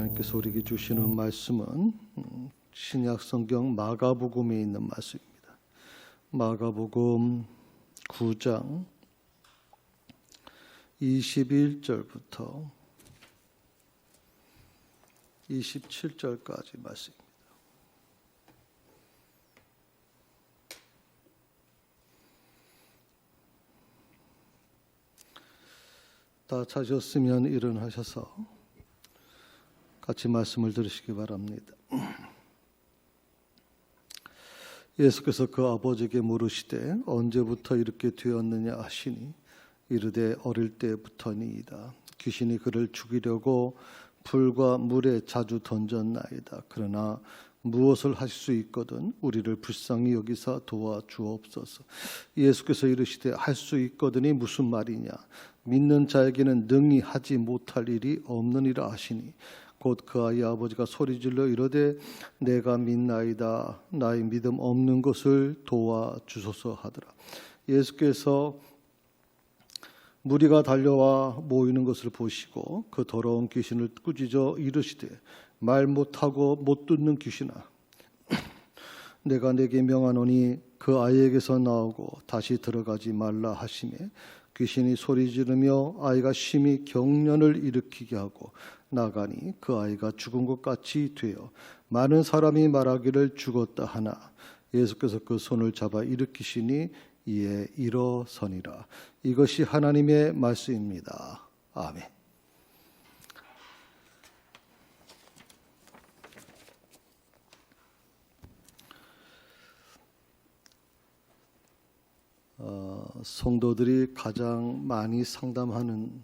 하나님께서 우리에게 주시는 말씀은 신약 성경 마가복음에 있는 말씀입니다. 마가복음 9장 21절부터 27절까지 말씀입니다. 다 찾으셨으면 일어나셔서 같이 말씀을 들으시기 바랍니다. 예수께서 그 아버지에게 물으시되 언제부터 이렇게 되었느냐 하시니 이르되 어릴 때부터니이다. 귀신이 그를 죽이려고 불과 물에 자주 던졌나이다. 그러나 무엇을 하실 수 있거든 우리를 불쌍히 여기사 도와주옵소서. 예수께서 이르시되 할 수 있거든이 무슨 말이냐. 믿는 자에게는 능히 하지 못할 일이 없느니라 하시니 곧 그 아이의 아버지가 소리질러 이르되 내가 믿나이다. 나의 믿음 없는 것을 도와주소서 하더라. 예수께서 무리가 달려와 모이는 것을 보시고 그 더러운 귀신을 꾸짖어 이르시되 말 못하고 못 듣는 귀신아 내가 네게 명하노니 그 아이에게서 나오고 다시 들어가지 말라 하시매 귀신이 소리 지르며 아이가 심히 경련을 일으키게 하고 나가니 그 아이가 죽은 것 같이 되어 많은 사람이 말하기를 죽었다 하나 예수께서 그 손을 잡아 일으키시니 이에 일어서니라. 이것이 하나님의 말씀입니다. 아멘. 성도들이 가장 많이 상담하는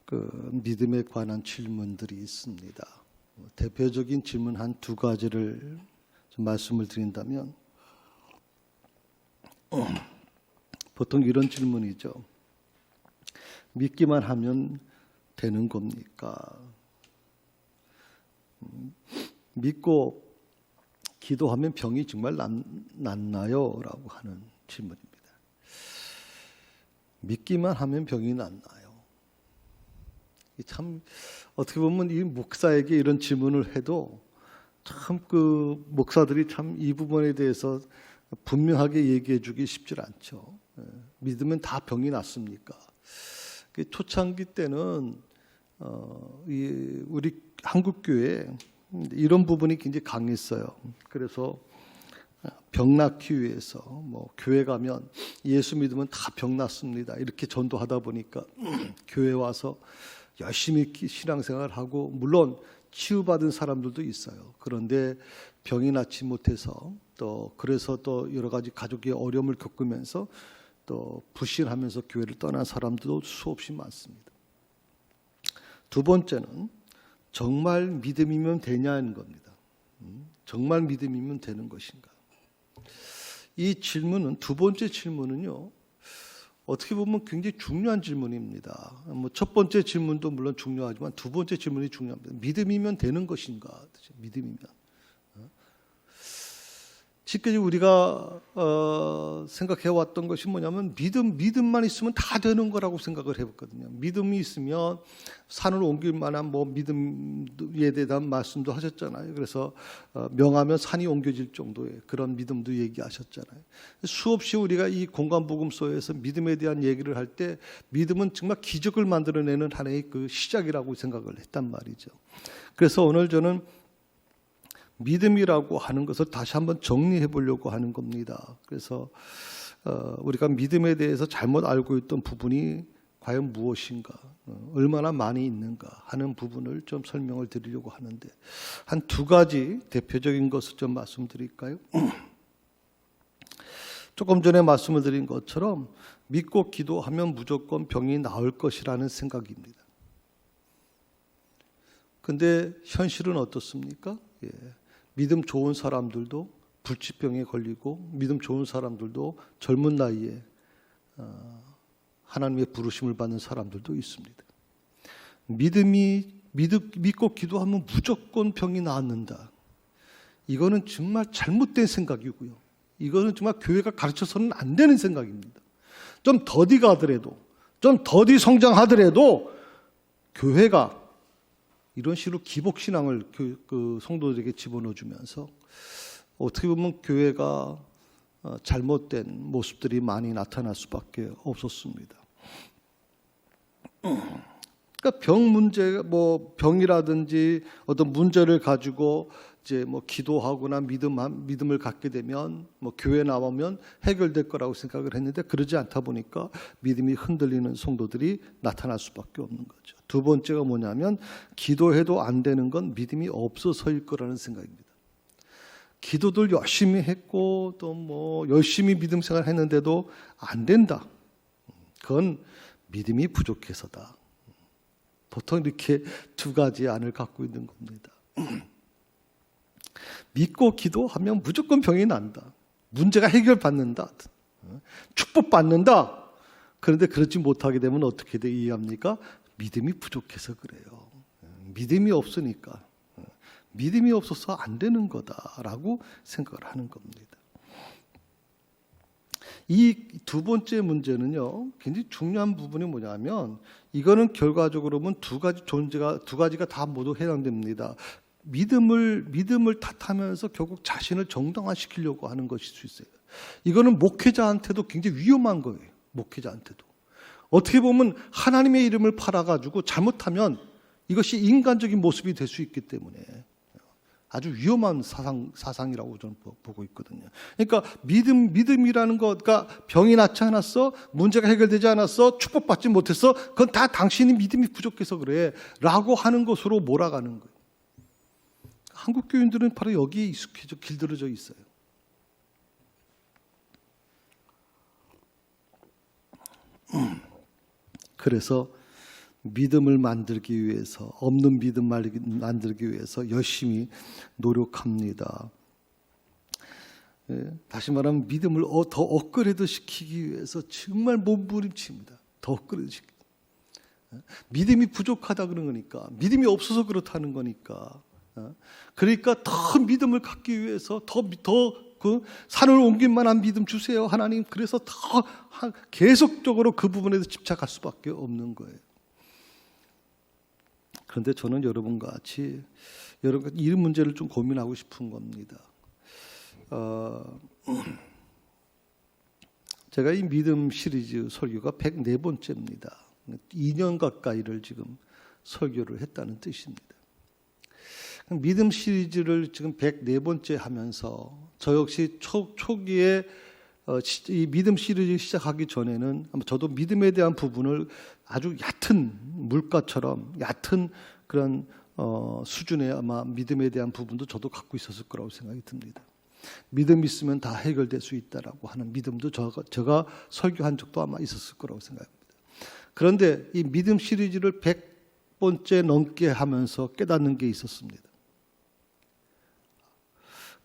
그 믿음에 관한 질문들이 있습니다. 대표적인 질문 한 두 가지를 좀 말씀을 드린다면 보통 이런 질문이죠. 믿기만 하면 되는 겁니까? 믿고 기도하면 병이 정말 낫나요? 라고 하는 질문입니다. 믿기만 하면 병이 낫나요? 참 어떻게 보면 이 목사에게 이런 질문을 해도 참 그 목사들이 참 이 부분에 대해서 분명하게 얘기해 주기 쉽지 않죠. 믿으면 다 병이 낫습니까? 초창기 때는 우리 한국 교회에 이런 부분이 굉장히 강했어요. 그래서 병 낫기 위해서 교회 가면 예수 믿으면 다 병 낫습니다. 이렇게 전도하다 보니까 교회 와서 열심히 신앙생활을 하고 물론 치유받은 사람들도 있어요. 그런데 병이 낫지 못해서 또 그래서 또 여러 가지 가족의 어려움을 겪으면서 또 불신하면서 교회를 떠난 사람들도 수없이 많습니다. 두 번째는 정말 믿음이면 되냐는 겁니다. 정말 믿음이면 되는 것인가? 이 질문은 두 번째 질문은요. 어떻게 보면 굉장히 중요한 질문입니다. 첫 번째 질문도 물론 중요하지만 두 번째 질문이 중요합니다. 믿음이면 되는 것인가? 믿음이면. 지금까지 우리가 생각해왔던 것이 뭐냐면 믿음만 있으면 다 되는 거라고 생각을 해봤거든요. 믿음이 있으면 산을 옮길 만한 믿음에 대한 말씀도 하셨잖아요. 그래서 명하면 산이 옮겨질 정도의 그런 믿음도 얘기하셨잖아요. 수없이 우리가 이 공간복음서에서 믿음에 대한 얘기를 할 때 믿음은 정말 기적을 만들어내는 하나의 그 시작이라고 생각을 했단 말이죠. 그래서 오늘 저는 믿음이라고 하는 것을 다시 한번 정리해 보려고 하는 겁니다. 그래서 우리가 믿음에 대해서 잘못 알고 있던 부분이 과연 무엇인가, 얼마나 많이 있는가 하는 부분을 좀 설명을 드리려고 하는데 한 두 가지 대표적인 것을 좀 말씀드릴까요? 조금 전에 말씀을 드린 것처럼 믿고 기도하면 무조건 병이 나을 것이라는 생각입니다. 근데 현실은 어떻습니까? 예. 믿음 좋은 사람들도 불치병에 걸리고 믿음 좋은 사람들도 젊은 나이에 하나님의 부르심을 받는 사람들도 있습니다. 믿고 기도하면 무조건 병이 낫는다. 이거는 정말 잘못된 생각이고요. 이거는 정말 교회가 가르쳐서는 안 되는 생각입니다. 좀 더디 가더라도, 좀 더디 성장하더라도 교회가 이런 식으로 기복신앙을 그 성도들에게 집어넣어주면서 어떻게 보면 교회가 잘못된 모습들이 많이 나타날 수밖에 없었습니다. 그러니까 병 문제, 뭐 병이라든지 어떤 문제를 가지고 이제 뭐 기도하거나 믿음을 갖게 되면 뭐 교회 나오면 해결될 거라고 생각을 했는데 그러지 않다 보니까 믿음이 흔들리는 성도들이 나타날 수밖에 없는 거죠. 두 번째가 뭐냐면 기도해도 안 되는 건 믿음이 없어서일 거라는 생각입니다. 기도들 열심히 했고 또 뭐 열심히 믿음 생활 했는데도 안 된다. 그건 믿음이 부족해서다. 보통 이렇게 두 가지 안을 갖고 있는 겁니다. 믿고 기도하면 무조건 병이 난다. 문제가 해결받는다. 축복받는다. 그런데 그렇지 못하게 되면 어떻게 이해합니까? 믿음이 부족해서 그래요. 믿음이 없으니까. 믿음이 없어서 안 되는 거다라고 생각을 하는 겁니다. 이 두 번째 문제는요, 굉장히 중요한 부분이 뭐냐면 이거는 결과적으로 보면 두 가지가 다 모두 해당됩니다. 믿음을 탓하면서 결국 자신을 정당화시키려고 하는 것일 수 있어요. 이거는 목회자한테도 굉장히 위험한 거예요. 목회자한테도. 어떻게 보면 하나님의 이름을 팔아가지고 잘못하면 이것이 인간적인 모습이 될 수 있기 때문에 아주 위험한 사상이라고 저는 보고 있거든요. 그러니까 믿음이라는 거가 병이 낫지 않았어, 문제가 해결되지 않았어, 축복받지 못했어, 그건 다 당신이 믿음이 부족해서 그래 라고 하는 것으로 몰아가는 거예요. 한국 교인들은 바로 여기에 익숙해져 길들여져 있어요. 그래서 믿음을 만들기 위해서, 없는 믿음 만들기 위해서 열심히 노력합니다. 다시 말하면 믿음을 더 업그레이드 시키기 위해서 정말 몸부림칩니다. 더 업그레이드 시키기. 믿음이 부족하다 그런 거니까, 믿음이 없어서 그렇다는 거니까. 그러니까 더 믿음을 갖기 위해서 더 그 산을 옮길 만한 믿음 주세요, 하나님. 그래서 더 계속적으로 그 부분에서 집착할 수밖에 없는 거예요. 그런데 저는 여러분과 같이 이 문제를 좀 고민하고 싶은 겁니다. 제가 이 믿음 시리즈 설교가 104번째입니다. 2년 가까이를 지금 설교를 했다는 뜻입니다. 믿음 시리즈를 지금 104번째 하면서 저 역시 초기에 이 믿음 시리즈 시작하기 전에는 저도 믿음에 대한 부분을 아주 얕은 물가처럼 얕은 그런 수준의 아마 믿음에 대한 부분도 저도 갖고 있었을 거라고 생각이 듭니다. 믿음 있으면 다 해결될 수 있다라고 하는 믿음도 제가 설교한 적도 아마 있었을 거라고 생각합니다. 그런데 이 믿음 시리즈를 100번째 넘게 하면서 깨닫는 게 있었습니다.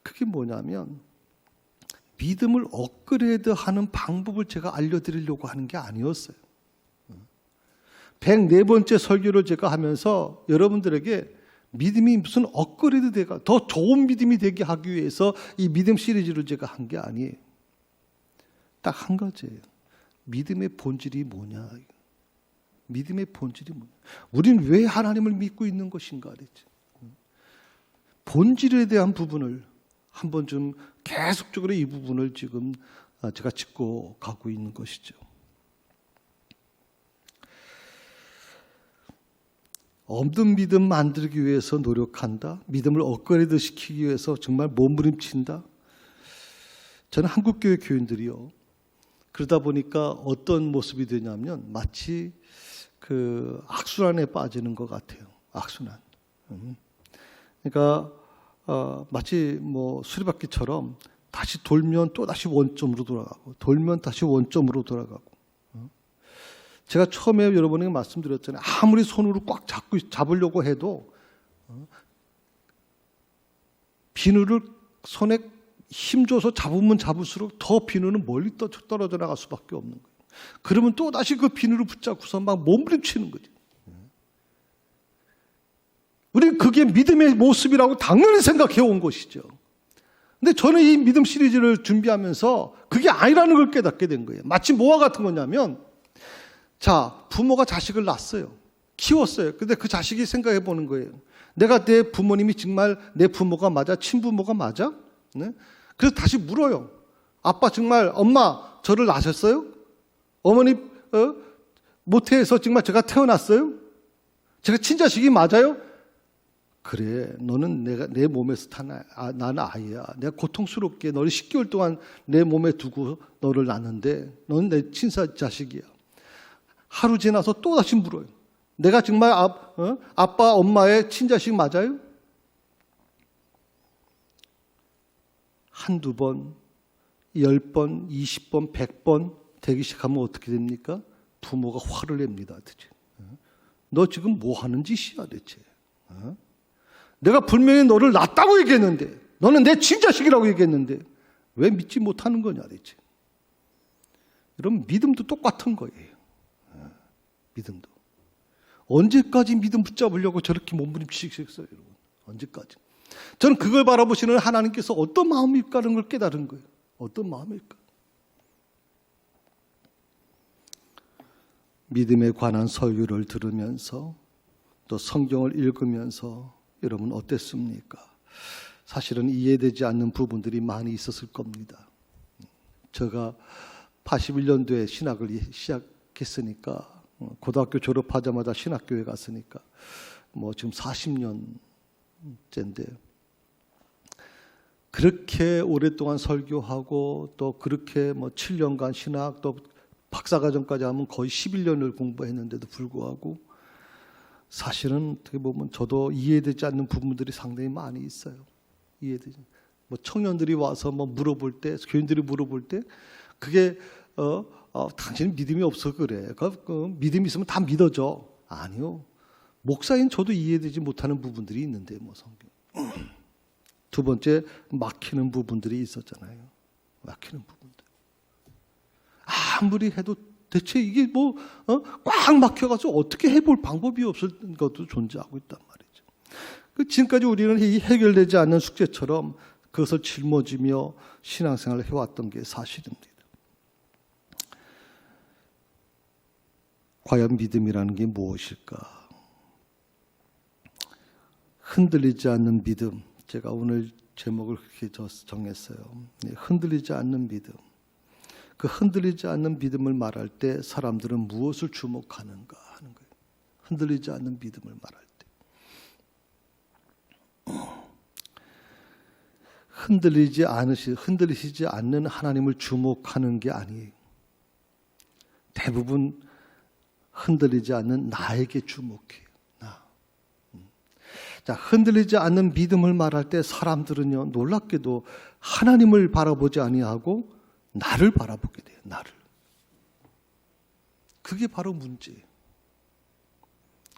그게 뭐냐면 믿음을 업그레이드하는 방법을 제가 알려드리려고 하는 게 아니었어요. 104번째 설교를 제가 하면서 여러분들에게 믿음이 무슨 업그레이드 돼가 더 좋은 믿음이 되게 하기 위해서 이 믿음 시리즈를 제가 한 게 아니에요. 딱 한 가지예요. 믿음의 본질이 뭐냐. 믿음의 본질이 뭐냐. 우리는 왜 하나님을 믿고 있는 것인가 그랬죠. 본질에 대한 부분을 한번 좀 계속적으로 이 부분을 지금 제가 짚고 가고 있는 것이죠. 없는 믿음 만들기 위해서 노력한다. 믿음을 업그레이드 시키기 위해서 정말 몸부림친다. 저는 한국교회 교인들이요. 그러다 보니까 어떤 모습이 되냐면 마치 그 악순환에 빠지는 것 같아요. 악순환. 그러니까 마치 뭐 수리바퀴처럼 다시 돌면 또 다시 원점으로 돌아가고 돌면 다시 원점으로 돌아가고. 제가 처음에 여러분에게 말씀드렸잖아요. 아무리 손으로 꽉 잡으려고 해도 비누를 손에 힘줘서 잡으면 잡을수록 더 비누는 멀리 떨어져 나갈 수밖에 없는 거예요. 그러면 또 다시 그 비누를 붙잡고서 막 몸부림치는 거죠. 우리는 그게 믿음의 모습이라고 당연히 생각해 온 것이죠. 근데 저는 이 믿음 시리즈를 준비하면서 그게 아니라는 걸 깨닫게 된 거예요. 마치 뭐와 같은 거냐면, 자, 부모가 자식을 낳았어요. 키웠어요. 근데 그 자식이 생각해 보는 거예요. 내가 내 부모님이 정말 내 부모가 맞아? 친부모가 맞아? 네? 그래서 다시 물어요. 아빠 정말 엄마 저를 낳으셨어요? 어머니 모태에서 정말 제가 태어났어요? 제가 친자식이 맞아요? 그래, 너는 내 몸에서 난 아이야. 내가 고통스럽게 너를 10개월 동안 내 몸에 두고 너를 낳는데 너는 내 친자식이야. 하루 지나서 또 다시 물어요. 내가 정말 아빠, 엄마의 친자식 맞아요? 한두 번, 10번, 20번, 100번 되기 시작하면 어떻게 됩니까? 부모가 화를 냅니다. 대체. 너 지금 뭐 하는 짓이야 대체. 내가 분명히 너를 낳았다고 얘기했는데 너는 내 친자식이라고 얘기했는데 왜 믿지 못하는 거냐 대체. 여러분 믿음도 똑같은 거예요. 믿음도. 언제까지 믿음 붙잡으려고 저렇게 몸부림치시겠어요 여러분. 언제까지. 저는 그걸 바라보시는 하나님께서 어떤 마음일까라는 걸 깨달은 거예요. 어떤 마음일까. 믿음에 관한 설교를 들으면서 또 성경을 읽으면서 여러분 어땠습니까? 사실은 이해되지 않는 부분들이 많이 있었을 겁니다. 제가 81년도에 신학을 시작했으니까 고등학교 졸업하자마자 신학교에 갔으니까 지금 40년째인데 그렇게 오랫동안 설교하고 또 그렇게 7년간 신학 또 박사과정까지 하면 거의 11년을 공부했는데도 불구하고 사실은 어떻게 보면 저도 이해되지 않는 부분들이 상당히 많이 있어요. 이해되지. 청년들이 와서 물어볼 때, 교인들이 물어볼 때, 그게 당신은 믿음이 없어 그래. 믿음이 있으면 다 믿어져. 아니요. 목사인 저도 이해되지 못하는 부분들이 있는데 성경. 두 번째 막히는 부분들이 있었잖아요. 막히는 부분들. 아무리 해도 대체 이게 꽉 막혀가지고 어떻게 해볼 방법이 없을 것도 존재하고 있단 말이죠. 지금까지 우리는 이 해결되지 않는 숙제처럼 그것을 짊어지며 신앙생활을 해왔던 게 사실입니다. 과연 믿음이라는 게 무엇일까? 흔들리지 않는 믿음. 제가 오늘 제목을 그렇게 정했어요. 흔들리지 않는 믿음. 그 흔들리지 않는 믿음을 말할 때 사람들은 무엇을 주목하는가 하는 거예요. 흔들리지 않는 믿음을 말할 때. 흔들리시지 않는 하나님을 주목하는 게 아니에요. 대부분 흔들리지 않는 나에게 주목해요. 나. 자, 흔들리지 않는 믿음을 말할 때 사람들은요, 놀랍게도 하나님을 바라보지 아니하고 나를 바라보게 돼요. 나를. 그게 바로 문제예요.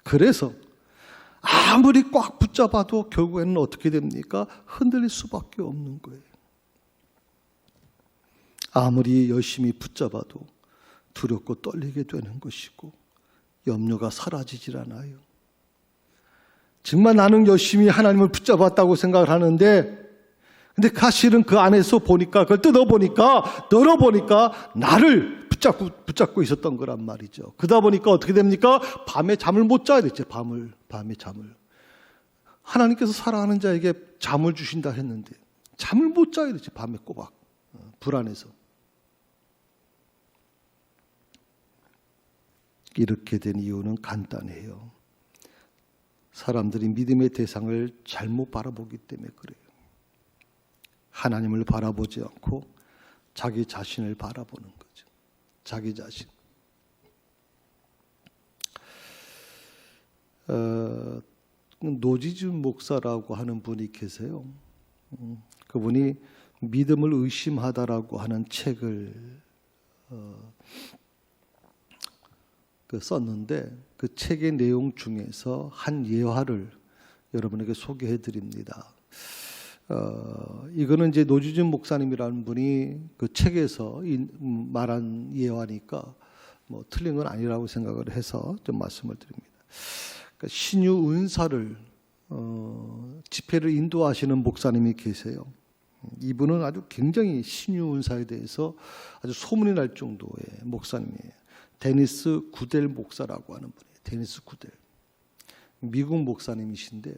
그래서 아무리 꽉 붙잡아도 결국에는 어떻게 됩니까? 흔들릴 수밖에 없는 거예요. 아무리 열심히 붙잡아도 두렵고 떨리게 되는 것이고 염려가 사라지질 않아요. 정말 나는 열심히 하나님을 붙잡았다고 생각을 하는데 근데 사실은 그 안에서 보니까 그걸 열어보니까 나를 붙잡고 있었던 거란 말이죠. 그러다 보니까 어떻게 됩니까? 밤에 잠을 못 자야 됐죠. 밤에 잠을. 하나님께서 사랑하는 자에게 잠을 주신다 했는데 잠을 못 자야 됐죠. 밤에 꼬박. 불안해서. 이렇게 된 이유는 간단해요. 사람들이 믿음의 대상을 잘못 바라보기 때문에 그래요. 하나님을 바라보지 않고 자기 자신을 바라보는 거죠. 자기 자신. 노지준 목사라고 하는 분이 계세요. 그분이 믿음을 의심하다라고 하는 책을 썼는데 그 책의 내용 중에서 한 예화를 여러분에게 소개해 드립니다. 이거는 이제 노지준 목사님이라는 분이 그 책에서 말한 예화니까 틀린 건 아니라고 생각을 해서 좀 말씀을 드립니다. 그러니까 신유 은사를 집회를 인도하시는 목사님이 계세요. 이분은 아주 굉장히 신유 은사에 대해서 아주 소문이 날 정도의 목사님이에요. 데니스 구델 목사라고 하는 분이에요. 데니스 구델. 미국 목사님이신데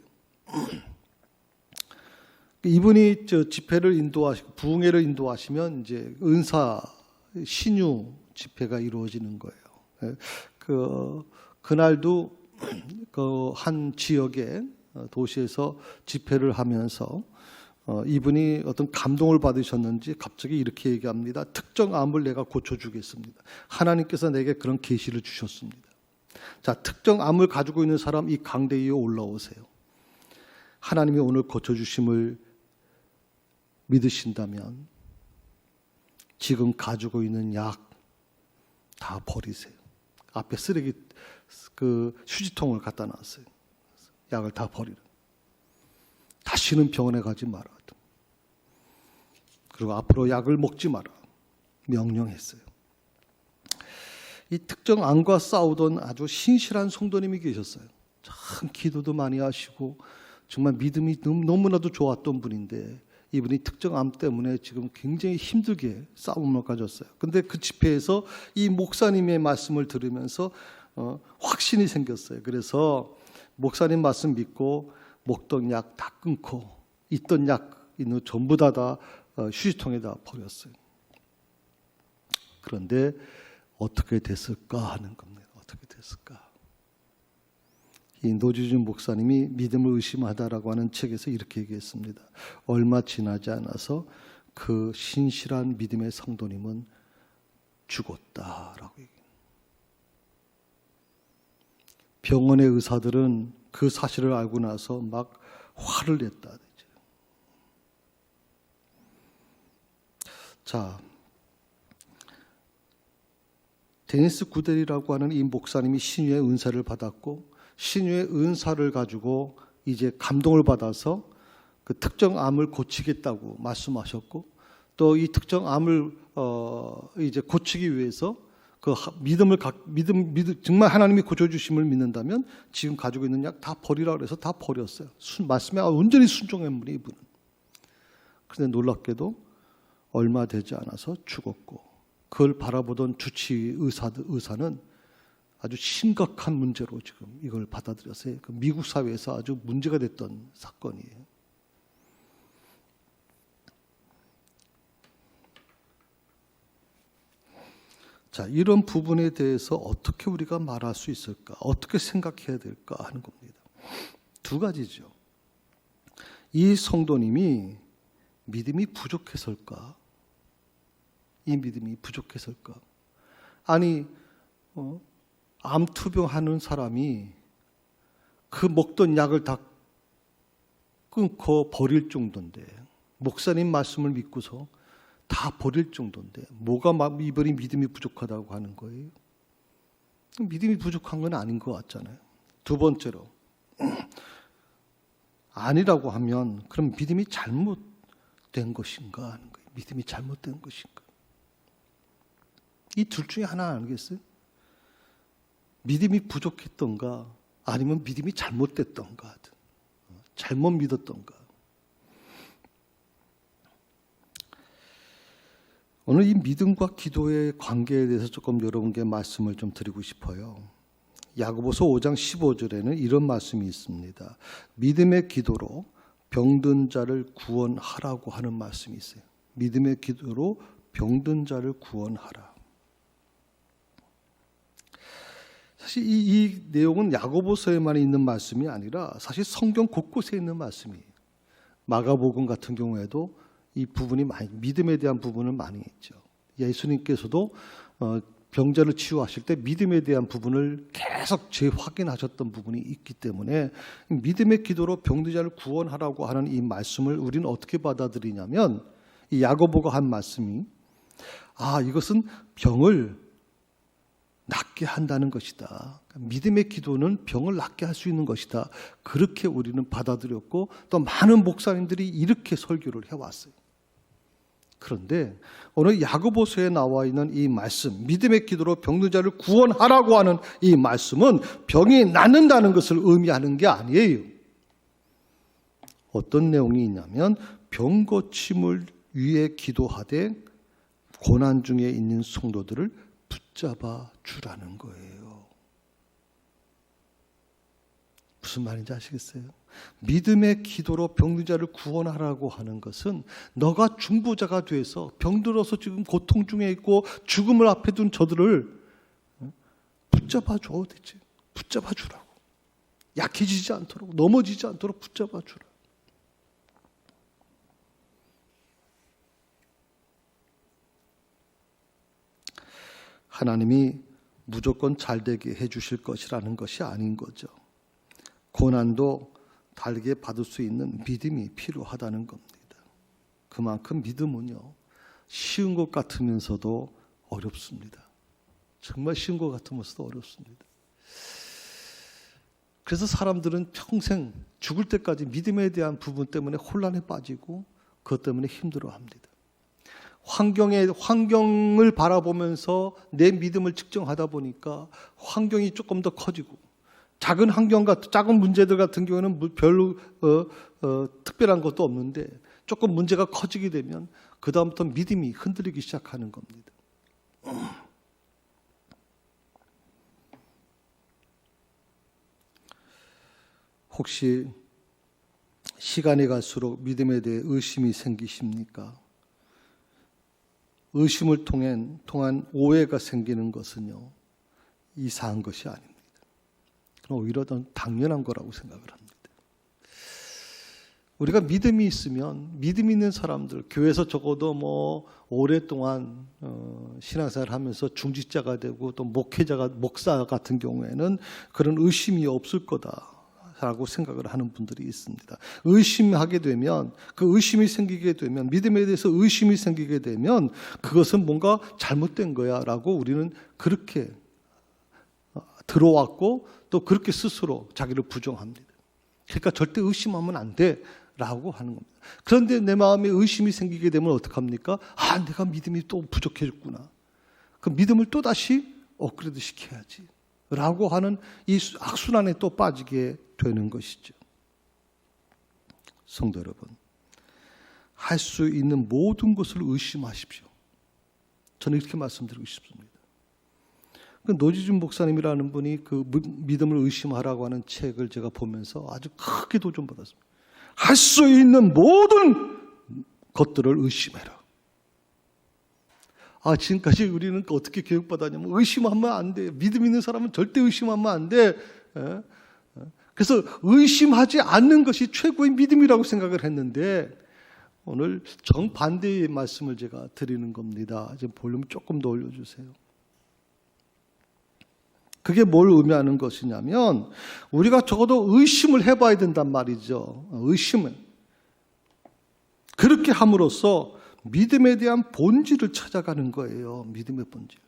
이분이 집회를 인도하시고 부흥회를 인도하시면 이제 은사 신유 집회가 이루어지는 거예요. 그날도 그 한 지역의 도시에서 집회를 하면서 이분이 어떤 감동을 받으셨는지 갑자기 이렇게 얘기합니다. 특정 암을 내가 고쳐주겠습니다. 하나님께서 내게 그런 계시를 주셨습니다. 자, 특정 암을 가지고 있는 사람 이 강대 위에 올라오세요. 하나님이 오늘 고쳐주심을 믿으신다면 지금 가지고 있는 약 다 버리세요. 앞에 쓰레기 휴지통을 갖다 놨어요. 약을 다 버리라. 다시는 병원에 가지 마라. 그리고 앞으로 약을 먹지 마라. 명령했어요. 이 특정 암과 싸우던 아주 신실한 성도님이 계셨어요. 참 기도도 많이 하시고 정말 믿음이 너무나도 좋았던 분인데 이분이 특정 암 때문에 지금 굉장히 힘들게 싸움을 가졌어요. 근데 그 집회에서 이 목사님의 말씀을 들으면서 확신이 생겼어요. 그래서 목사님 말씀 믿고 먹던 약 다 끊고 있던 약 있는 전부 다 휴지통에다 버렸어요. 그런데 어떻게 됐을까 하는 겁니다. 어떻게 됐을까? 이 노지준 목사님이 믿음을 의심하다라고 하는 책에서 이렇게 얘기했습니다. 얼마 지나지 않아서 그 신실한 믿음의 성도님은 죽었다라고 얘기해요. 병원의 의사들은 그 사실을 알고 나서 막 화를 냈다. 자, 데니스 구델이라고 하는 이 목사님이 신유의 은사를 받았고 신유의 은사를 가지고 이제 감동을 받아서 그 특정 암을 고치겠다고 말씀하셨고 또 이 특정 암을 이제 고치기 위해서 그 믿음 정말 하나님이 고쳐주심을 믿는다면 지금 가지고 있는 약 다 버리라 그래서 다 버렸어요. 말씀에 온전히 순종한 분이 이분은. 그런데 놀랍게도 얼마 되지 않아서 죽었고 그걸 바라보던 주치의 의사는 아주 심각한 문제로 지금 이걸 받아들였어요. 그 미국 사회에서 아주 문제가 됐던 사건이에요. 자, 이런 부분에 대해서 어떻게 우리가 말할 수 있을까? 어떻게 생각해야 될까 하는 겁니다. 두 가지죠. 이 성도님이 믿음이 부족했을까? 이 믿음이 부족했을까? 아니, 암투병하는 사람이 그 먹던 약을 다 끊고 버릴 정도인데 목사님 말씀을 믿고서 다 버릴 정도인데 뭐가 이번이 믿음이 부족하다고 하는 거예요? 믿음이 부족한 건 아닌 것 같잖아요. 두 번째로 아니라고 하면 그럼 믿음이 잘못된 것인가 하는 거예요. 믿음이 잘못된 것인가? 이 둘 중에 하나 아니겠어요? 믿음이 부족했던가 아니면 믿음이 잘못됐던가 하든 잘못 믿었던가. 오늘 이 믿음과 기도의 관계에 대해서 조금 여러분께 말씀을 좀 드리고 싶어요. 야고보서 5장 15절에는 이런 말씀이 있습니다. 믿음의 기도로 병든 자를 구원하라고 하는 말씀이 있어요. 믿음의 기도로 병든 자를 구원하라. 사실 이 내용은 야고보서에만 있는 말씀이 아니라 사실 성경 곳곳에 있는 말씀이에요. 마가복음 같은 경우에도 이 부분이 많이 믿음에 대한 부분을 많이 있죠. 예수님께서도 병자를 치유하실 때 믿음에 대한 부분을 계속 재확인하셨던 부분이 있기 때문에 믿음의 기도로 병든 자를 구원하라고 하는 이 말씀을 우리는 어떻게 받아들이냐면 이 야고보가 한 말씀이 이것은 병을 낫게 한다는 것이다. 믿음의 기도는 병을 낫게 할 수 있는 것이다. 그렇게 우리는 받아들였고 또 많은 목사님들이 이렇게 설교를 해왔어요. 그런데 오늘 야고보서에 나와 있는 이 말씀, 믿음의 기도로 병든 자를 구원하라고 하는 이 말씀은 병이 낫는다는 것을 의미하는 게 아니에요. 어떤 내용이 있냐면 병 고침을 위해 기도하되 고난 중에 있는 성도들을 붙잡아 주라는 거예요. 무슨 무슨 말인지 아시겠어요? 믿음의 기도로 병든 자를 구원하라고 하는 것은 너가 중보자가 돼서 병들어서 지금 고통 중에 있고 죽음을 앞에 둔 저들을 붙잡아 줘. 대체 붙잡아 주라고. 약해지지 않도록, 넘어지지 않도록 붙잡아 주라. 하나님이 무조건 잘되게 해주실 것이라는 것이 아닌 거죠. 고난도 달게 받을 수 있는 믿음이 필요하다는 겁니다. 그만큼 믿음은요, 쉬운 것 같으면서도 어렵습니다. 정말 쉬운 것 같으면서도 어렵습니다. 그래서 사람들은 평생 죽을 때까지 믿음에 대한 부분 때문에 혼란에 빠지고 그것 때문에 힘들어합니다. 환경을 바라보면서 내 믿음을 측정하다 보니까 환경이 조금 더 커지고 작은 문제들 같은 경우는 별로 특별한 것도 없는데 조금 문제가 커지게 되면 그 다음부터 믿음이 흔들리기 시작하는 겁니다. 혹시 시간이 갈수록 믿음에 대해 의심이 생기십니까? 의심을 통한 오해가 생기는 것은요, 이상한 것이 아닙니다. 오히려 더 당연한 거라고 생각을 합니다. 우리가 믿음이 있으면 믿음 있는 사람들, 교회에서 적어도 오랫동안 신앙생활을 하면서 중직자가 되고 또 목사 같은 경우에는 그런 의심이 없을 거다라고 생각을 하는 분들이 있습니다. 의심하게 되면, 그 의심이 생기게 되면, 믿음에 대해서 의심이 생기게 되면 그것은 뭔가 잘못된 거야라고 우리는 그렇게 들어왔고 또 그렇게 스스로 자기를 부정합니다. 그러니까 절대 의심하면 안 돼라고 하는 겁니다. 그런데 내 마음에 의심이 생기게 되면 어떡합니까? 내가 믿음이 또 부족해졌구나. 그 믿음을 또다시 업그레이드 시켜야지 라고 하는 이 악순환에 또 빠지게 되는 것이죠. 성도 여러분, 할 수 있는 모든 것을 의심하십시오. 저는 이렇게 말씀드리고 싶습니다. 노지준 목사님이라는 분이 그 믿음을 의심하라고 하는 책을 제가 보면서 아주 크게 도전받았습니다. 할 수 있는 모든 것들을 의심해라. 지금까지 우리는 어떻게 교육받았냐면 의심하면 안 돼. 믿음 있는 사람은 절대 의심하면 안 돼. 그래서 의심하지 않는 것이 최고의 믿음이라고 생각을 했는데 오늘 정반대의 말씀을 제가 드리는 겁니다. 이제 볼륨 조금 더 올려주세요. 그게 뭘 의미하는 것이냐면 우리가 적어도 의심을 해봐야 된단 말이죠. 의심을. 그렇게 함으로써 믿음에 대한 본질을 찾아가는 거예요. 믿음의 본질.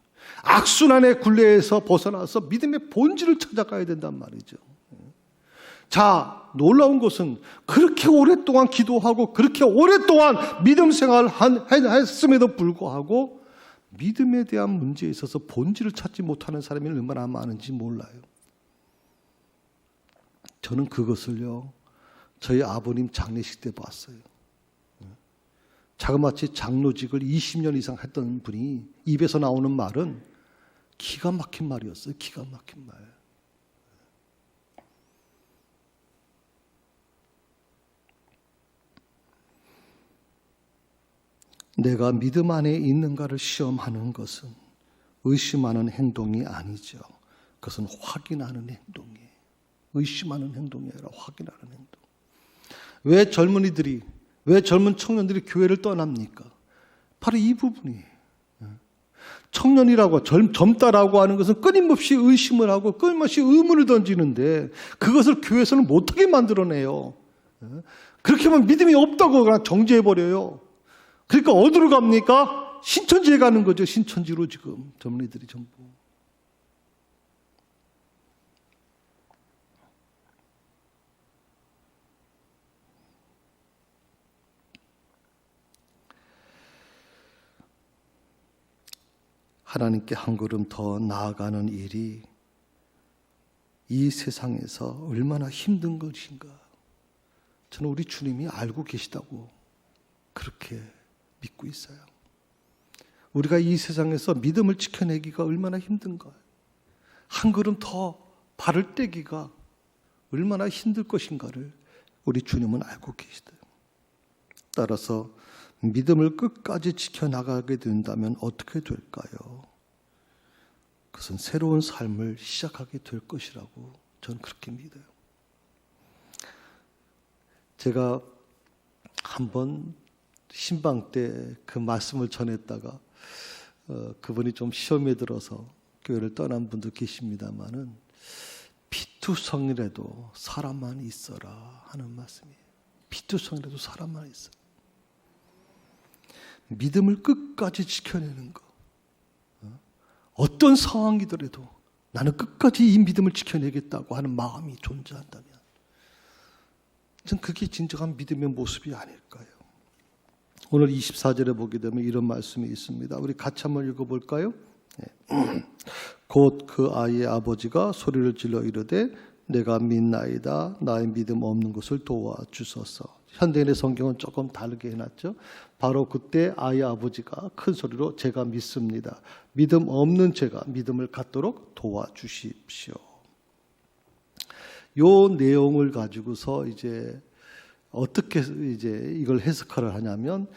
악순환의 굴레에서 벗어나서 믿음의 본질을 찾아가야 된단 말이죠. 자, 놀라운 것은 그렇게 오랫동안 기도하고 그렇게 오랫동안 믿음 생활을 했음에도 불구하고 믿음에 대한 문제에 있어서 본질을 찾지 못하는 사람이 얼마나 많은지 몰라요. 저는 그것을요, 저희 아버님 장례식 때 봤어요. 자그마치 장로직을 20년 이상 했던 분이 입에서 나오는 말은 기가 막힌 말이었어요. 기가 막힌 말. 내가 믿음 안에 있는가를 시험하는 것은 의심하는 행동이 아니죠. 그것은 확인하는 행동이에요. 의심하는 행동이 아니라 확인하는 행동. 왜 젊은 청년들이 교회를 떠납니까? 바로 이 부분이에요. 청년이라고, 젊다라고 하는 것은 끊임없이 의심을 하고 끊임없이 의문을 던지는데 그것을 교회에서는 못하게 만들어내요. 그렇게 하면 믿음이 없다고 그냥 정죄해버려요. 그러니까 어디로 갑니까? 신천지에 가는 거죠. 신천지로 지금 젊은이들이 전부. 하나님께 한 걸음 더 나아가는 일이 이 세상에서 얼마나 힘든 것인가. 저는 우리 주님이 알고 계시다고 그렇게 믿고 있어요. 우리가 이 세상에서 믿음을 지켜내기가 얼마나 힘든가. 한 걸음 더 발을 떼기가 얼마나 힘들 것인가를 우리 주님은 알고 계시다. 따라서 믿음을 끝까지 지켜나가게 된다면 어떻게 될까요? 그것은 새로운 삶을 시작하게 될 것이라고 저는 그렇게 믿어요. 제가 한번 신방 때 그 말씀을 전했다가 그분이 좀 시험에 들어서 교회를 떠난 분도 계십니다마는 피투성이라도 사람만 있어라 하는 말씀이에요. 피투성이라도 사람만 있어. 믿음을 끝까지 지켜내는 거. 어떤 상황이더라도 나는 끝까지 이 믿음을 지켜내겠다고 하는 마음이 존재한다면 전 그게 진정한 믿음의 모습이 아닐까요? 오늘 24절에 보게 되면 이런 말씀이 있습니다. 우리 같이 한번 읽어볼까요? 네. 곧 그 아이의 아버지가 소리를 질러 이르되 내가 믿나이다. 나의 믿음 없는 것을 도와주소서. 현대인의 성경은 조금 다르게 해놨죠. 바로 그때 아이의 아버지가 큰 소리로 제가 믿습니다. 믿음 없는 제가 믿음을 갖도록 도와주십시오. 요 내용을 가지고서 이제 어떻게 이제 이걸 해석을 하냐면,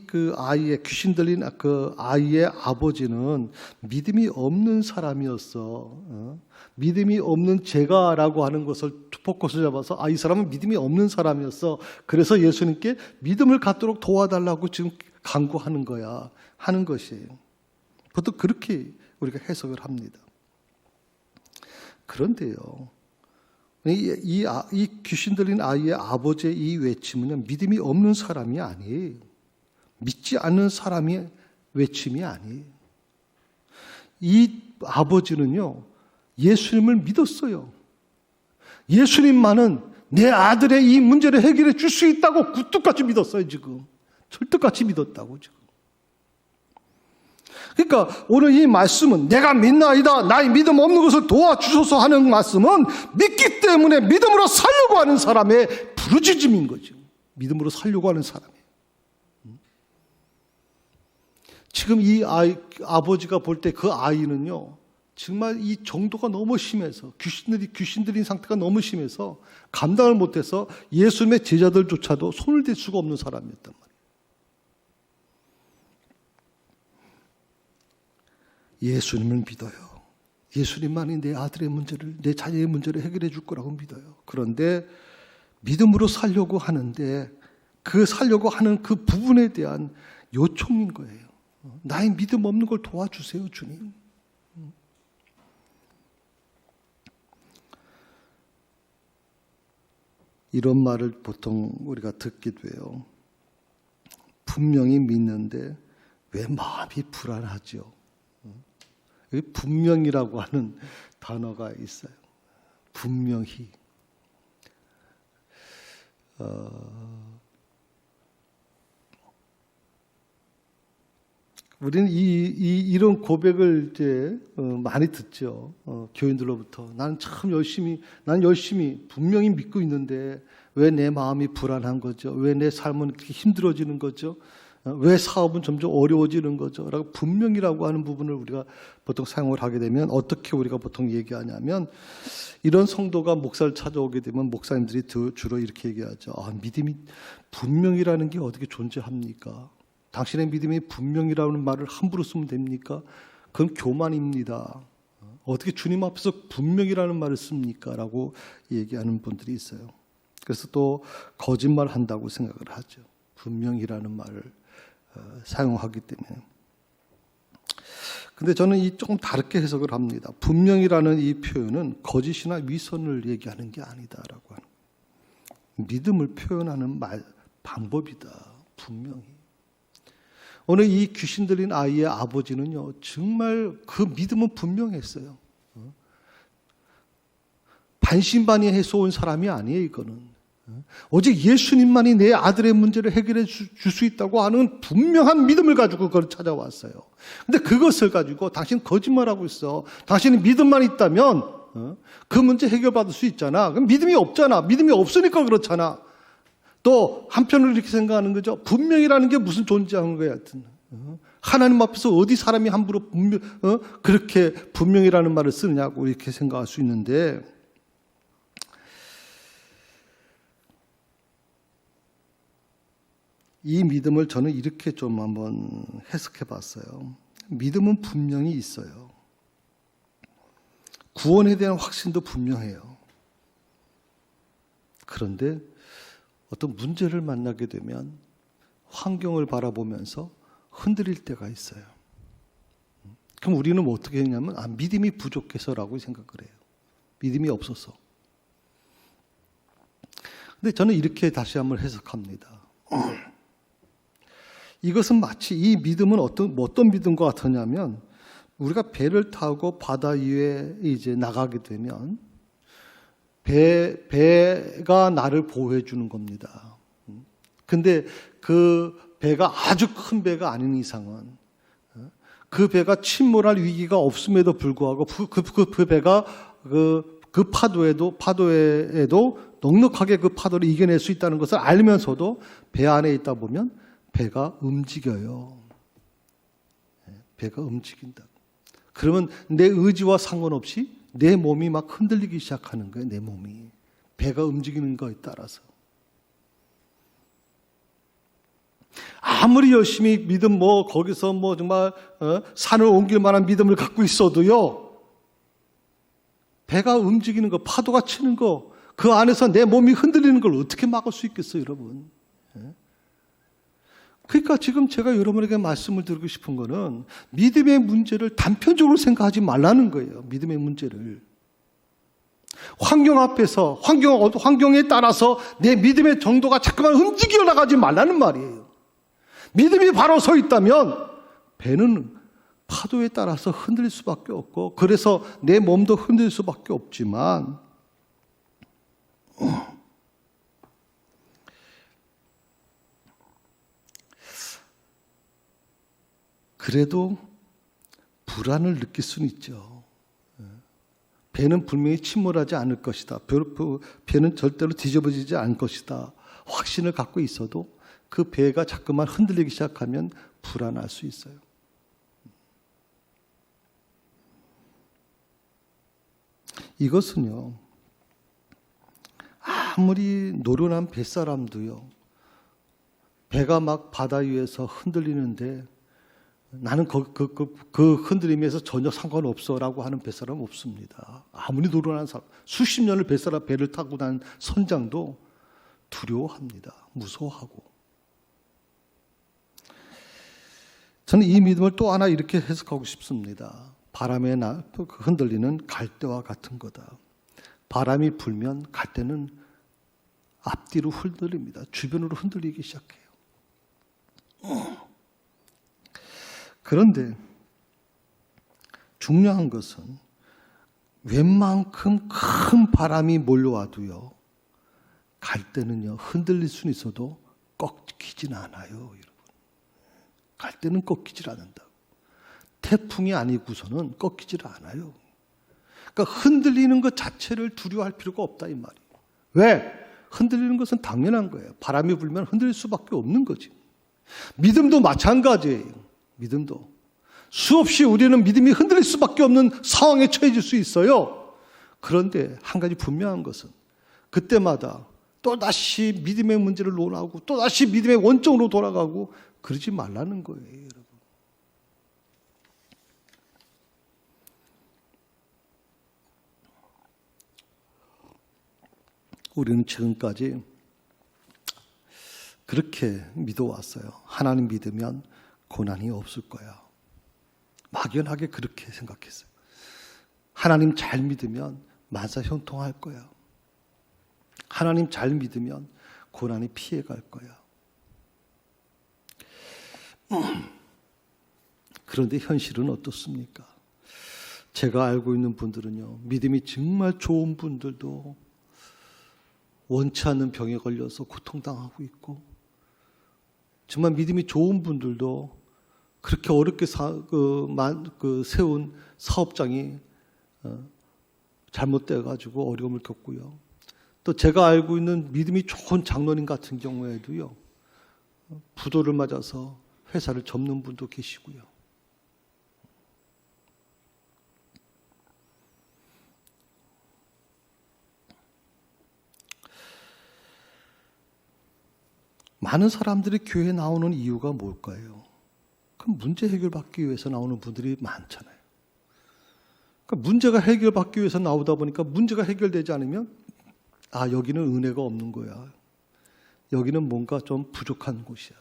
그 아이의 귀신 들린 그 아이의 아버지는 믿음이 없는 사람이었어. 믿음이 없는 제가라고 하는 것을 포커스 잡아서 이 사람은 믿음이 없는 사람이었어. 그래서 예수님께 믿음을 갖도록 도와달라고 지금 간구하는 거야. 하는 것이에요. 보통 그렇게 우리가 해석을 합니다. 그런데요. 이 귀신 들린 아이의 아버지의 이 외침은 믿음이 없는 사람이 아니에요. 믿지 않는 사람의 외침이 아니에요. 이 아버지는요, 예수님을 믿었어요. 예수님만은 내 아들의 이 문제를 해결해 줄 수 있다고 굴뚝같이 믿었어요, 지금. 철떡같이 믿었다고, 지금. 그러니까 오늘 이 말씀은 내가 믿나이다. 나의 믿음 없는 것을 도와주소서 하는 말씀은 믿기 때문에 믿음으로 살려고 하는 사람의 부르짖음인 거죠. 믿음으로 살려고 하는 사람이에요. 지금 이 아버지가 볼 때 그 아이는요, 정말 이 정도가 너무 심해서 귀신 들린 상태가 너무 심해서 감당을 못해서 예수님의 제자들조차도 손을 댈 수가 없는 사람이었단 말이에요. 예수님을 믿어요. 예수님만이 내 아들의 문제를, 내 자녀의 문제를 해결해 줄 거라고 믿어요. 그런데 믿음으로 살려고 하는데 그 살려고 하는 그 부분에 대한 요청인 거예요. 나의 믿음 없는 걸 도와주세요, 주님. 이런 말을 보통 우리가 듣기도 해요. 분명히 믿는데 왜 마음이 불안하죠? 분명이라고 하는 단어가 있어요. 분명히. 우리는 이런 고백을 이제 많이 듣죠. 교인들로부터. 나는 열심히 분명히 믿고 있는데 왜 내 마음이 불안한 거죠? 왜 내 삶은 그렇게 힘들어지는 거죠? 왜 사업은 점점 어려워지는 거죠? 라고 분명이라고 하는 부분을 우리가 보통 사용을 하게 되면 어떻게 우리가 보통 얘기하냐면, 이런 성도가 목사를 찾아오게 되면 목사님들이 주로 이렇게 얘기하죠. 믿음이 분명이라는 게 어떻게 존재합니까? 당신의 믿음이 분명이라는 말을 함부로 쓰면 됩니까? 그건 교만입니다. 어떻게 주님 앞에서 분명이라는 말을 씁니까? 라고 얘기하는 분들이 있어요. 그래서 또 거짓말 한다고 생각을 하죠. 분명이라는 말을 사용하기 때문에. 근데 저는 조금 다르게 해석을 합니다. 분명이라는 이 표현은 거짓이나 위선을 얘기하는 게 아니다라고 하는, 믿음을 표현하는 방법이다. 분명히. 오늘 이 귀신 들린 아이의 아버지는요, 정말 그 믿음은 분명했어요. 반신반의해서 온 사람이 아니에요, 이거는. 오직 예수님만이 내 아들의 문제를 해결해 줄 수 있다고 하는 분명한 믿음을 가지고 그걸 찾아왔어요. 근데 그것을 가지고 당신 거짓말하고 있어. 당신이 믿음만 있다면 그 문제 해결받을 수 있잖아. 그럼 믿음이 없잖아. 믿음이 없으니까 그렇잖아. 또 한편으로 이렇게 생각하는 거죠. 분명이라는 게 무슨 존재하는 거야, 하여튼. 하나님 앞에서 어디 사람이 함부로 그렇게 분명이라는 말을 쓰느냐고 이렇게 생각할 수 있는데, 이 믿음을 저는 이렇게 좀 한번 해석해 봤어요. 믿음은 분명히 있어요. 구원에 대한 확신도 분명해요. 그런데 어떤 문제를 만나게 되면 환경을 바라보면서 흔들릴 때가 있어요. 그럼 우리는 뭐 어떻게 했냐면 믿음이 부족해서라고 생각을 해요. 믿음이 없어서. 근데 저는 이렇게 다시 한번 해석합니다. 이것은 마치 이 믿음은 어떤 믿음과 같으냐면 우리가 배를 타고 바다 위에 이제 나가게 되면 배가 나를 보호해 주는 겁니다. 근데 그 배가 아주 큰 배가 아닌 이상은 그 배가 침몰할 위기가 없음에도 불구하고 그 배가 그 파도에도 넉넉하게 그 파도를 이겨낼 수 있다는 것을 알면서도 배 안에 있다 보면 배가 움직여요. 배가 움직인다. 그러면 내 의지와 상관없이 내 몸이 막 흔들리기 시작하는 거예요. 내 몸이. 배가 움직이는 거에 따라서. 아무리 열심히 믿음 거기서 정말 산을 옮길 만한 믿음을 갖고 있어도요. 배가 움직이는 거, 파도가 치는 거, 그 안에서 내 몸이 흔들리는 걸 어떻게 막을 수 있겠어요, 여러분? 그러니까 지금 제가 여러분에게 말씀을 드리고 싶은 거는 믿음의 문제를 단편적으로 생각하지 말라는 거예요. 믿음의 문제를. 환경 앞에서, 환경에 따라서 내 믿음의 정도가 자꾸만 움직여 나가지 말라는 말이에요. 믿음이 바로 서 있다면 배는 파도에 따라서 흔들릴 수밖에 없고 그래서 내 몸도 흔들릴 수밖에 없지만 그래도 불안을 느낄 수는 있죠. 배는 분명히 침몰하지 않을 것이다. 배는 절대로 뒤집어지지 않을 것이다. 확신을 갖고 있어도 그 배가 자꾸만 흔들리기 시작하면 불안할 수 있어요. 이것은요, 아무리 노련한 뱃사람도요, 배가 막 바다 위에서 흔들리는데 나는 그 흔들림에서 전혀 상관없어라고 하는 뱃사람 없습니다. 아무리 노련한 사람, 수십 년을 배를 타고 난 선장도 두려워합니다. 무서워하고. 저는 이 믿음을 또 하나 이렇게 해석하고 싶습니다. 바람에 흔들리는 갈대와 같은 거다. 바람이 불면 갈대는 앞뒤로 흔들립니다. 주변으로 흔들리기 시작해요. 그런데 중요한 것은 웬만큼 큰 바람이 몰려와도요. 갈대는요. 흔들릴 수는 있어도 꺾이진 않아요. 여러분. 갈대는 꺾이질 않는다고. 태풍이 아니고서는 꺾이질 않아요. 그러니까 흔들리는 것 자체를 두려워할 필요가 없다 이 말이에요. 왜? 흔들리는 것은 당연한 거예요. 바람이 불면 흔들릴 수밖에 없는 거지. 믿음도 마찬가지예요. 믿음도. 수없이 우리는 믿음이 흔들릴 수밖에 없는 상황에 처해질 수 있어요. 그런데 한 가지 분명한 것은 그때마다 또다시 믿음의 문제를 논하고 또다시 믿음의 원점으로 돌아가고 그러지 말라는 거예요. 여러분. 우리는 지금까지 그렇게 믿어왔어요. 하나님 믿으면 고난이 없을 거야. 막연하게 그렇게 생각했어요. 하나님 잘 믿으면 만사 형통할 거야. 하나님 잘 믿으면 고난이 피해갈 거야. 그런데 현실은 어떻습니까? 제가 알고 있는 분들은요. 믿음이 정말 좋은 분들도 원치 않는 병에 걸려서 고통당하고 있고 정말 믿음이 좋은 분들도 그렇게 어렵게 세운 사업장이 잘못돼가지고 어려움을 겪고요. 또 제가 알고 있는 믿음이 좋은 장로님 같은 경우에도요. 부도를 맞아서 회사를 접는 분도 계시고요. 많은 사람들이 교회에 나오는 이유가 뭘까요? 그럼 문제 해결받기 위해서 나오는 분들이 많잖아요. 그러니까 문제가 해결받기 위해서 나오다 보니까 문제가 해결되지 않으면 여기는 은혜가 없는 거야. 여기는 뭔가 좀 부족한 곳이야.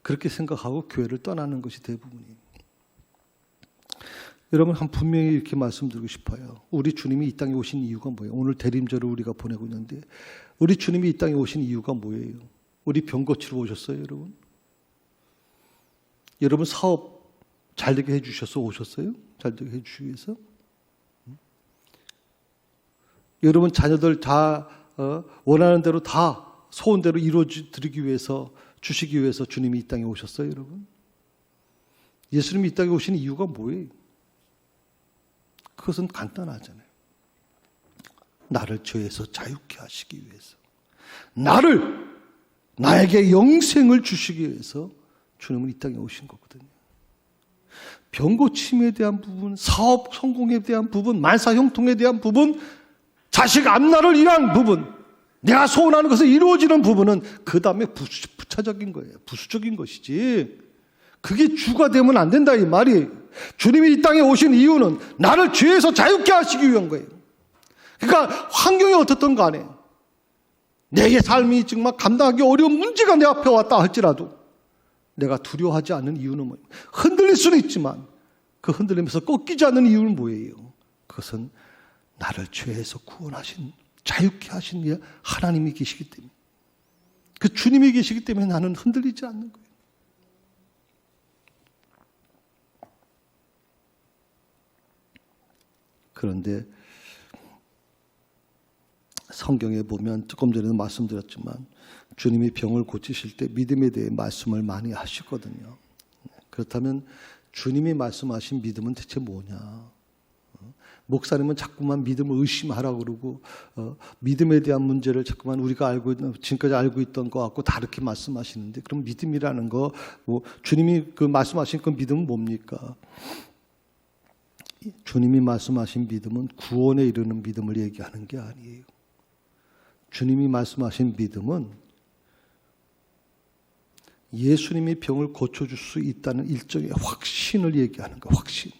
그렇게 생각하고 교회를 떠나는 것이 대부분이에요. 여러분, 분명히 이렇게 말씀드리고 싶어요. 우리 주님이 이 땅에 오신 이유가 뭐예요? 오늘 대림절을 우리가 보내고 있는데 우리 주님이 이 땅에 오신 이유가 뭐예요? 우리 병 고치러 오셨어요, 여러분? 여러분 사업 잘 되게 해주셔서 오셨어요? 잘 되게 해주시기 위해서? 여러분 자녀들 다 원하는 대로 다 소원대로 이루어드리기 위해서 주시기 위해서 주님이 이 땅에 오셨어요, 여러분? 예수님이 이 땅에 오신 이유가 뭐예요? 그것은 간단하잖아요. 나를 죄에서 자유케 하시기 위해서, 나에게 영생을 주시기 위해서 주님은 이 땅에 오신 거거든요. 병 고침에 대한 부분, 사업 성공에 대한 부분, 만사 형통에 대한 부분, 자식 앞날을 위한 부분, 내가 소원하는 것을 이루어지는 부분은 그 다음에 부차적인 거예요. 부수적인 것이지. 그게 주가 되면 안 된다 이 말이. 주님이 이 땅에 오신 이유는 나를 죄에서 자유케 하시기 위한 거예요. 그러니까 환경이 어떻든 간에 내게 삶이 정말 감당하기 어려운 문제가 내 앞에 왔다 할지라도 내가 두려워하지 않는 이유는 뭐예요? 흔들릴 수는 있지만 그 흔들림에서 꺾이지 않는 이유는 뭐예요? 그것은 나를 죄에서 구원하신, 자유케 하신 하나님이 계시기 때문에, 그 주님이 계시기 때문에 나는 흔들리지 않는 거예요. 그런데 성경에 보면 조금 전에도 말씀드렸지만 주님이 병을 고치실 때 믿음에 대해 말씀을 많이 하시거든요. 그렇다면 주님이 말씀하신 믿음은 대체 뭐냐? 목사님은 자꾸만 믿음을 의심하라고 그러고 믿음에 대한 문제를 자꾸만 우리가 지금까지 알고 있던 것 같고 다르게 말씀하시는데, 그럼 믿음이라는 거, 주님이 그 말씀하신 그 믿음은 뭡니까? 주님이 말씀하신 믿음은 구원에 이르는 믿음을 얘기하는 게 아니에요. 주님이 말씀하신 믿음은 예수님이 병을 고쳐줄 수 있다는 일종의 확신을 얘기하는 거예요. 확신.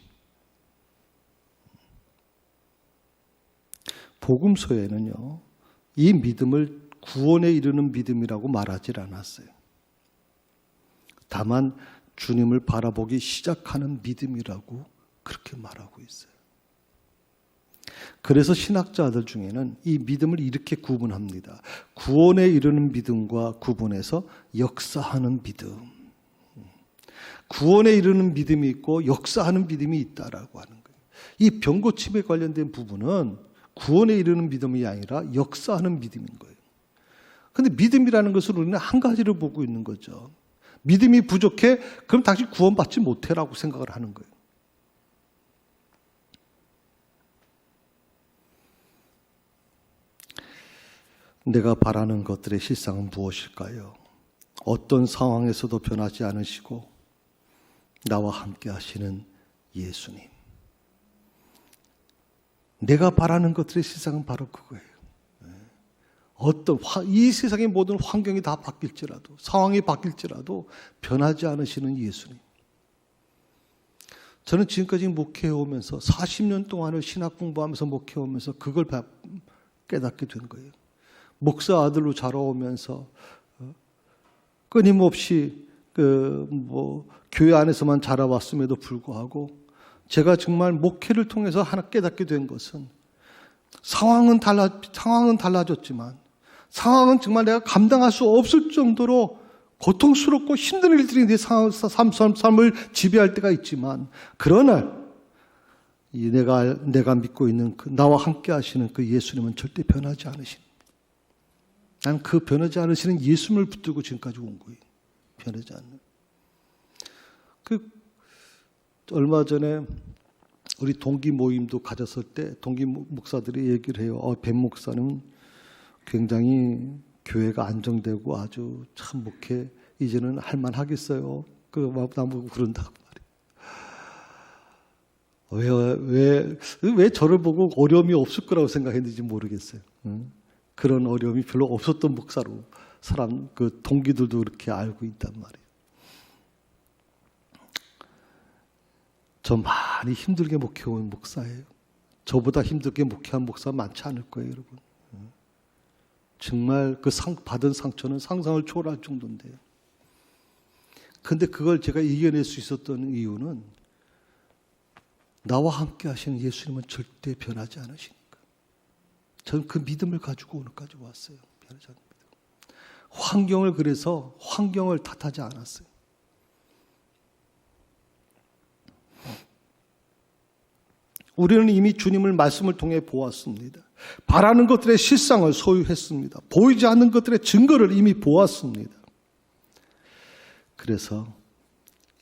복음서에는요, 이 믿음을 구원에 이르는 믿음이라고 말하지 않았어요. 다만 주님을 바라보기 시작하는 믿음이라고 그렇게 말하고 있어요. 그래서 신학자들 중에는 이 믿음을 이렇게 구분합니다. 구원에 이르는 믿음과 구분해서 역사하는 믿음. 구원에 이르는 믿음이 있고 역사하는 믿음이 있다라고 하는 거예요. 이 병고침에 관련된 부분은 구원에 이르는 믿음이 아니라 역사하는 믿음인 거예요. 그런데 믿음이라는 것을 우리는 한 가지를 보고 있는 거죠. 믿음이 부족해? 그럼 당신 구원받지 못해라고 생각을 하는 거예요. 내가 바라는 것들의 실상은 무엇일까요? 어떤 상황에서도 변하지 않으시고 나와 함께 하시는 예수님. 내가 바라는 것들의 실상은 바로 그거예요. 이 세상의 모든 환경이 다 바뀔지라도, 상황이 바뀔지라도 변하지 않으시는 예수님. 저는 지금까지 목회해오면서 40년 동안을 신학 공부하면서 목회해오면서 그걸 깨닫게 된 거예요. 목사 아들로 자라오면서 끊임없이 교회 안에서만 자라왔음에도 불구하고 제가 정말 목회를 통해서 하나 깨닫게 된 것은 상황은 달라졌지만 상황은 정말 내가 감당할 수 없을 정도로 고통스럽고 힘든 일들이 내 삶을 지배할 때가 있지만, 그러나 내가 믿고 있는 나와 함께 하시는 그 예수님은 절대 변하지 않으십니다. 난 그 변하지 않으시는 예수님을 붙들고 지금까지 온 거예요. 변하지 않는. 얼마 전에 우리 동기 모임도 가졌을 때 동기 목사들이 얘기를 해요. 뱀 목사는 굉장히 교회가 안정되고 아주 참 목회 이제는 할만하겠어요. 나보고 그런다고 말이에요. 왜 저를 보고 어려움이 없을 거라고 생각했는지 모르겠어요. 그런 어려움이 별로 없었던 목사로 사람, 그 동기들도 그렇게 알고 있단 말이에요. 저 많이 힘들게 목회온 목사예요. 저보다 힘들게 목회한 목사 많지 않을 거예요, 여러분. 정말 그 받은 상처는 상상을 초월할 정도인데요. 근데 그걸 제가 이겨낼 수 있었던 이유는 나와 함께 하시는 예수님은 절대 변하지 않으시니까. 저는 그 믿음을 가지고 오늘까지 왔어요. 변하지 않는 믿음. 그래서 환경을 탓하지 않았어요. 우리는 이미 주님을 말씀을 통해 보았습니다. 바라는 것들의 실상을 소유했습니다. 보이지 않는 것들의 증거를 이미 보았습니다. 그래서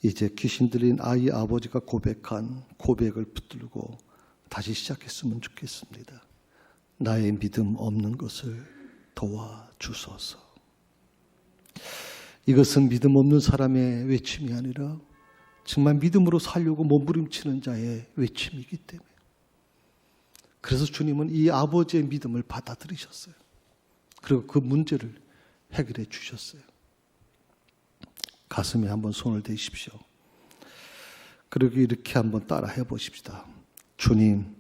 이제 귀신 들린 아이 아버지가 고백한 고백을 붙들고 다시 시작했으면 좋겠습니다. 나의 믿음 없는 것을 도와주소서. 이것은 믿음 없는 사람의 외침이 아니라 정말 믿음으로 살려고 몸부림치는 자의 외침이기 때문에. 그래서 주님은 이 아버지의 믿음을 받아들이셨어요. 그리고 그 문제를 해결해 주셨어요. 가슴에 한번 손을 대십시오. 그리고 이렇게 한번 따라 해보십시다. 주님,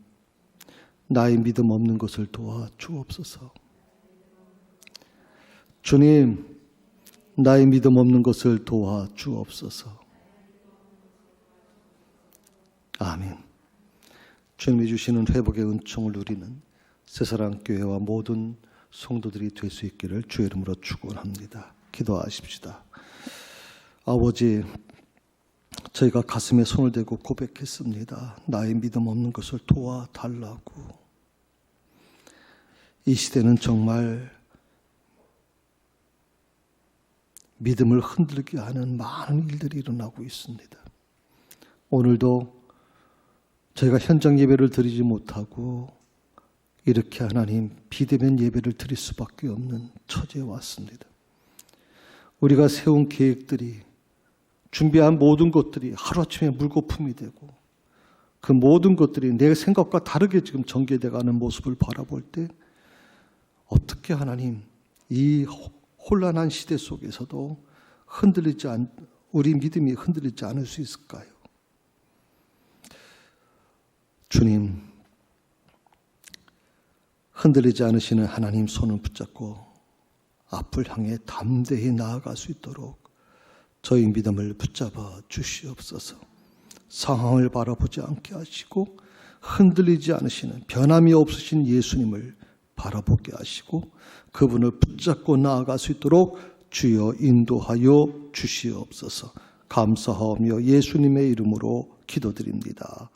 나의 믿음 없는 것을 도와주옵소서. 주님, 나의 믿음 없는 것을 도와주옵소서. 아멘. 주님이 주시는 회복의 은총을 누리는 새사랑교회와 모든 성도들이 될 수 있기를 주의 이름으로 축원합니다. 기도하십시다. 아버지, 저희가 가슴에 손을 대고 고백했습니다. 나의 믿음 없는 것을 도와달라고. 이 시대는 정말 믿음을 흔들게 하는 많은 일들이 일어나고 있습니다. 오늘도 저희가 현장 예배를 드리지 못하고 이렇게 하나님 비대면 예배를 드릴 수밖에 없는 처지에 왔습니다. 우리가 세운 계획들이, 준비한 모든 것들이 하루아침에 물거품이 되고 그 모든 것들이 내 생각과 다르게 지금 전개되어가는 모습을 바라볼 때 어떻게 하나님 이 혼란한 시대 속에서도 우리 믿음이 흔들리지 않을 수 있을까요? 주님, 흔들리지 않으시는 하나님 손을 붙잡고 앞을 향해 담대히 나아갈 수 있도록 저희 믿음을 붙잡아 주시옵소서. 상황을 바라보지 않게 하시고 흔들리지 않으시는 변함이 없으신 예수님을 바라보게 하시고 그분을 붙잡고 나아갈 수 있도록 주여 인도하여 주시옵소서. 감사하며 예수님의 이름으로 기도드립니다.